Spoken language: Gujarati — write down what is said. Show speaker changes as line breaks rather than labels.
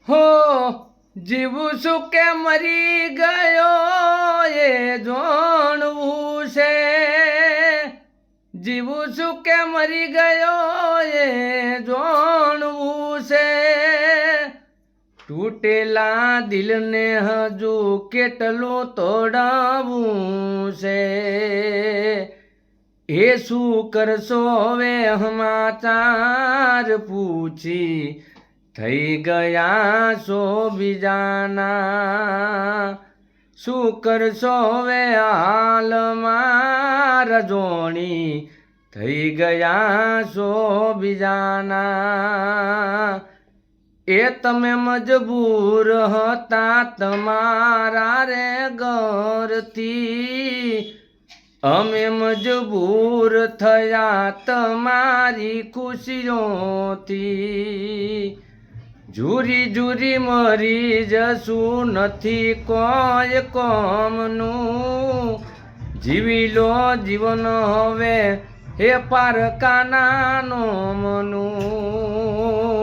હો જીવું છું કે મરી ગયો એ જાણવું છે, જીવું છું કે મરી ગયો એ જાણવું છે, તૂટેલા દિલને હજુ કેટલું તોડાવવું છે, એ શું કરશો હવે સમાચાર પૂછી થઈ ગયા છો બીજાના, શું કરશો હવે હાલમાં રજોણી થઈ ગયા છો બીજાના, એ તમે મજબૂર હતા તમારા રે ઘરથી, અમે મજબૂર થયા તમારી ખુશીઓથી, ઝૂરી ઝૂરી મરી જશું નથી કોઈ કોમનું, જીવી લો જીવન હવે હે પારકાના નોમનું,